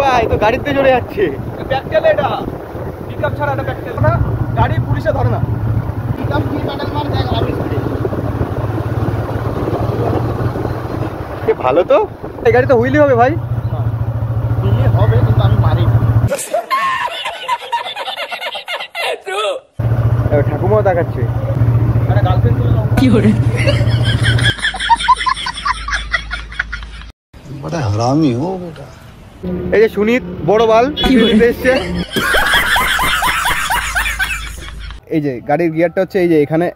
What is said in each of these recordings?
ভাই তো গাড়িতে চলে যাচ্ছে ব্যাকটেল, এটা পিকআপ ছাড়া এটা ব্যাকটেল না, গাড়ি পুলিশে ধরে না। পিকআপ কি প্যাডেল মার দেখ আমি স্পিডে। কে ভালো তো, এই গাড়িতে হুইলি হবে ভাই। হুইলি হবে কিন্তু আমি মারি না। ঠাকুমাও দেখাচ্ছে গার্লফ্রেন্ড কি করে। बड़ा हरामी हो बेटा। এই যে সুনীত বড় বাল এসছে। এই যে গাড়ির গিয়ারটা হচ্ছে এই যে এখানে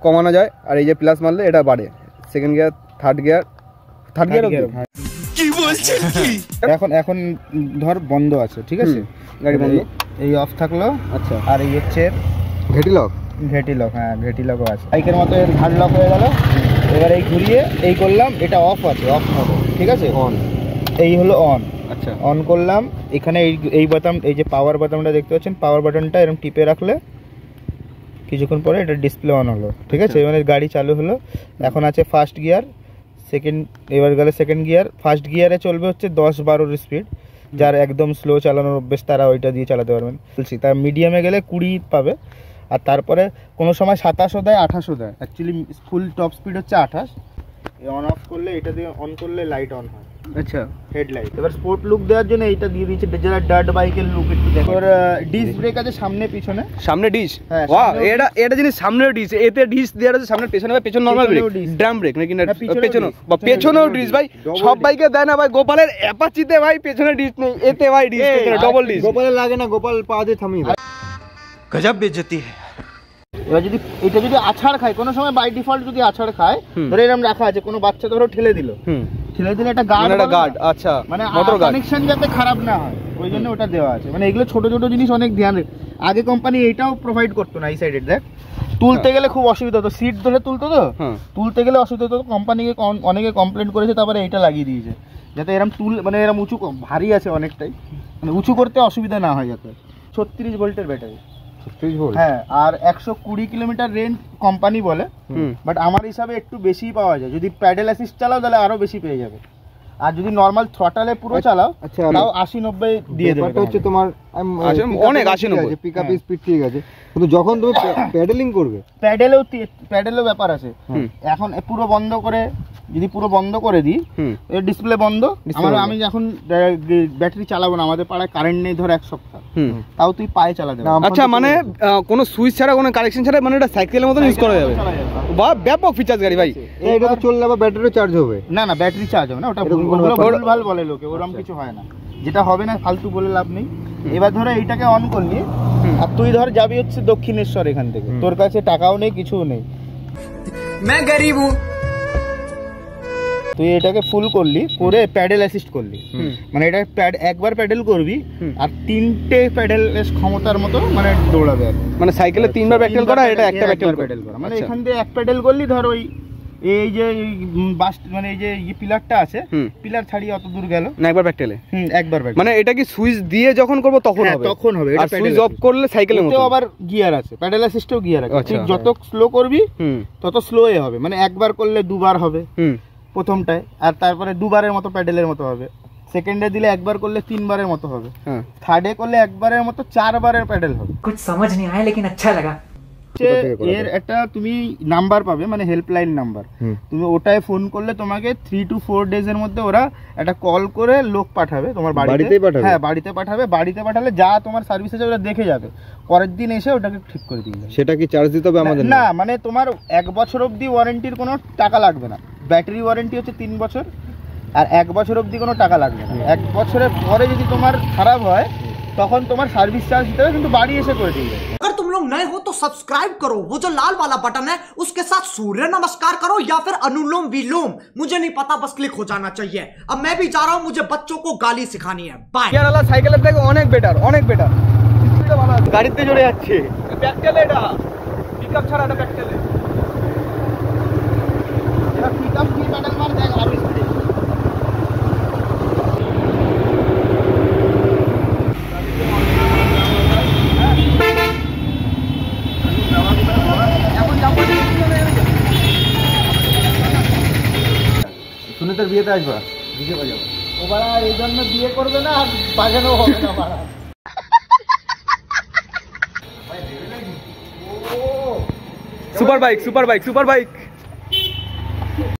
কমানো যায়, আর এই যে প্লাস মারলে এটা বাড়ে। সেকেন্ড গিয়ার, থার্ড গিয়ার কি বলছেন কি? এখন ধর বন্ধ আছে, ঠিক আছে গাড়ি বন্ধ, এই অফ থাকলো। আচ্ছা, আর এই হচ্ছে ঘেটি লক, হ্যাঁ ঘেটি লকও আছে। বাইকের মতো এর ঘাট লক হয়ে গেল। এবার এই ঘুরিয়ে এই করলাম, এটা অফ আছে, অফ হবে, ঠিক আছে অন। এই হলো অন। আচ্ছা, অন করলাম। এখানে এই বাটন, এই যে পাওয়ার বাটনটা দেখতে পাচ্ছেন, পাওয়ার বাটনটা এরকম টিপে রাখলে কিছুক্ষণ পরে এটা ডিসপ্লে অন হলো, ঠিক আছে। মানে গাড়ি চালু হলো। এখন আছে ফার্স্ট গিয়ার, সেকেন্ড, এবার গেলে সেকেন্ড গিয়ার। ফার্স্ট গিয়ারে চলবে হচ্ছে 10-12 স্পিড। যার একদম স্লো চালানোর অভ্যেস তারা ওইটা দিয়ে চালাতে পারবেন। বলছি তার মিডিয়ামে গেলে 20 পাবে। আর তারপরে কোনো সময় 27ও দেয়, 28ও দেয়। অ্যাকচুয়ালি ফুল টপ স্পিড হচ্ছে 28। অন অফ করলে, এটা দিয়ে অন করলে লাইট অন হয়। আচ্ছা, হেডলাইট। এবার স্পোর্ট লুক দেওয়ার জন্য এইটা দিয়ে দিয়েছে, যারা ডার্ট বাইকের লুক একটু দেখো। আর ডিস্ক ব্রেক আছে সামনে পিছনে। সামনে ডিস, হ্যাঁ এটা জিনিস সামনে ডিস, এতে ডিস দেওয়া আছে সামনে পেছনে। ভাই পেছন নরমাল ব্রেক, ড্রাম ব্রেক নাকি না পেছনে বা পেছনেও ডিস ভাই সব বাইকে দেয় না ভাই। গোপালের অ্যাপাচিতে ভাই পেছনে ডিস নেই, এতে ভাই ডিস পেছনে ডবল ডিস। গোপালের লাগে না, গোপাল পা দিয়ে থামিয়ে দেয়। গজব বেইজ্জতি है। এবার যদি এটা যদি আছাড় খায়, কোনো সময় বাই ডিফল্ট যদি আছাড় খায়, ধরে এরকম রাখা আছে, কোনো বাচ্চা ধরো ঠেলে দিল, একটা গার্ড। আচ্ছা, মানে মোটর কানেকশন যাতে খারাপ না হয় ওই জন্য ওটা দেওয়া আছে। মানে এগুলো ছোট ছোট জিনিস অনেক ধ্যান। আগে কোম্পানি এইটাও প্রোভাইড করতো না। এই সাইডে দেখ, তুলতে গেলে খুব অসুবিধা হতো, সিট ধরে তুলতো তো, তুলতে গেলে অসুবিধা হতো। কোম্পানিকে অনেকে কমপ্লেন করেছে, তারপরে এইটা লাগিয়ে দিয়েছে যাতে এরকম মানে এরকম উঁচু, ভারী আছে অনেকটাই, মানে উঁচু করতে অসুবিধা না হয় যাতে। 36 ভোল্টের ব্যাটারি, হ্যাঁ। আর 120 কিলোমিটার রেঞ্জ কোম্পানি বলে, বাট আমার হিসাবে একটু বেশি পাওয়া যায়। যদি প্যাডেল অ্যাসিস্ট চালাও তাহলে আরো বেশি পেয়ে যাবে। আর যদি নরমাল থ্রটালে পুরো চালাও তাও 80-90 দিয়ে দেবে। এটা হচ্ছে তোমার অনেক 80-90 পিকআপ স্পিড ঠিক আছে, কিন্তু যখন তুমি প্যাডেলিং করবে, প্যাডেলেও ব্যাপার আছে। এখন পুরো বন্ধ করে, যদি পুরো বন্ধ করে দিই, এর ডিসপ্লে বন্ধ। আমি যখন ব্যাটারি চালাবো না, আমাদের পাড়ায় কারেন্ট নেই ধর 1 সপ্তাহ, তাও তুই পায়ে চালাতে পারবি। আচ্ছা, মানে কোনো সুইচ ছাড়া, কোনো কানেকশন ছাড়া, মানে এটা সাইকেলের মতো ইউজ করা যাবে। বা ব্যাপক ফিচার্স গাড়ি ভাই। এটা তো চললে আবার ব্যাটারি চার্জ হবে না? না, ব্যাটারি চার্জ হবে না, ওটা ভুলভাল বলে লোকে, ওরকম কিছু হয় না। যেটা হবে না ফালতু বলে লাভ নেই। এবার ধরো এইটাকে অন করলি, আর তুই ধর যাবি হচ্ছে দক্ষিণেশ্বর, এখান থেকে তোর কাছে টাকাও নেই, কিছুও নেই, मैं गरीब हूं। তুই এটাকে ফুল করলি, করে প্যাডেল অ্যাসিস্ট করলি, মানে এটা একবার প্যাডেল করবি আর 3টে প্যাডেল ক্ষমতার মতো মানে দৌড়াবে। মানে সাইকেলে 3বার প্যাডেল করা, এটা একটা প্যাডেল করা। মানে এখান থেকে এক প্যাডেল করলি, ধর ওই এই যে বাস, মানে এই যে পিলারটা আছে, পিলার ছাড়িয়ে অত দূর গেল না, একবার প্যাডেলে। একবার প্যাডেল, মানে এটা কি সুইচ দিয়ে যখন করব তখন হবে? তখন হবে। এটা সুইচ অফ করলে সাইকেলের মতো আবার গিয়ার আছে, প্যাডেল অ্যাসিস্টেও গিয়ার আছে। ঠিক যত স্লো করবি তত স্লোই হবে। মানে একবার করলে 2বার হবে প্রথমটায়, আর তারপরে 2বারের মতো প্যাডেলের মতো হবে। সেকেন্ডে দিলে একবার করলে 3বারের মতো হবে, থার্ডে করলে একবারের মতো 4বারের প্যাডেল হবে। कुछ समझ नहीं आया लेकिन अच्छा लगा। এর একটা তুমি নাম্বার পাবে, মানে হেল্পলাইন নাম্বার। তুমি ওটায় ফোন করলে তোমাকে 3 to 4 ডেজ এর মধ্যে ওরা একটা কল করে লোক পাঠাবে তোমার বাড়িতে। হ্যাঁ, বাড়িতে পাঠাবে। বাড়িতে পাঠালে যা তোমার সার্ভিস আছে ওরা দেখে যাবে, পরের দিন এসে ওটাকে ঠিক করে দিয়ে যাবে। সেটা কি চার্জ দিতে হবে আমাদের? না, মানে তোমার 1 বছর অবধি ওয়ারেন্টির কোনো টাকা লাগবে না। ব্যাটারি ওয়ারেন্টি হচ্ছে 3 বছর, আর 1 বছর অবধি কোনো টাকা লাগবে না। 1 বছরের পরে যদি তোমার খারাপ হয় তখন তোমার সার্ভিস চার্জ দিতে হবে, কিন্তু বাড়ি এসে করে দিয়ে যাবে। अगर तुम लोग नए हो तो सब्सक्राइब करो, वो जो लाल वाला बटन है उसके साथ सूर्य नमस्कार करो या फिर अनुलोम विलोम, मुझे नहीं पता, बस क्लिक हो जाना चाहिए। अब मैं भी जा रहा हूं, मुझे बच्चों को गाली सिखानी है। बाय। ইয়ার वाला সাইকেলের থেকে অনেক বেটার, অনেক বেটার। স্পিডও ভালো আছে, গাড়িতে চলে যাচ্ছে। ব্যাকটেল, এটা পিকআপ ছাড়া, এটা ব্যাকটেল। এটা পিকআপ কি প্যাডেল মার দেখ আমি স্পিডে। সুনীতের বিয়েতে আসবা, ডিজে বাজাবো। ও বাড়া এই জন্য বিয়ে করবে না আর বাজানো হবে না বাড়া। Super bike super bike super bike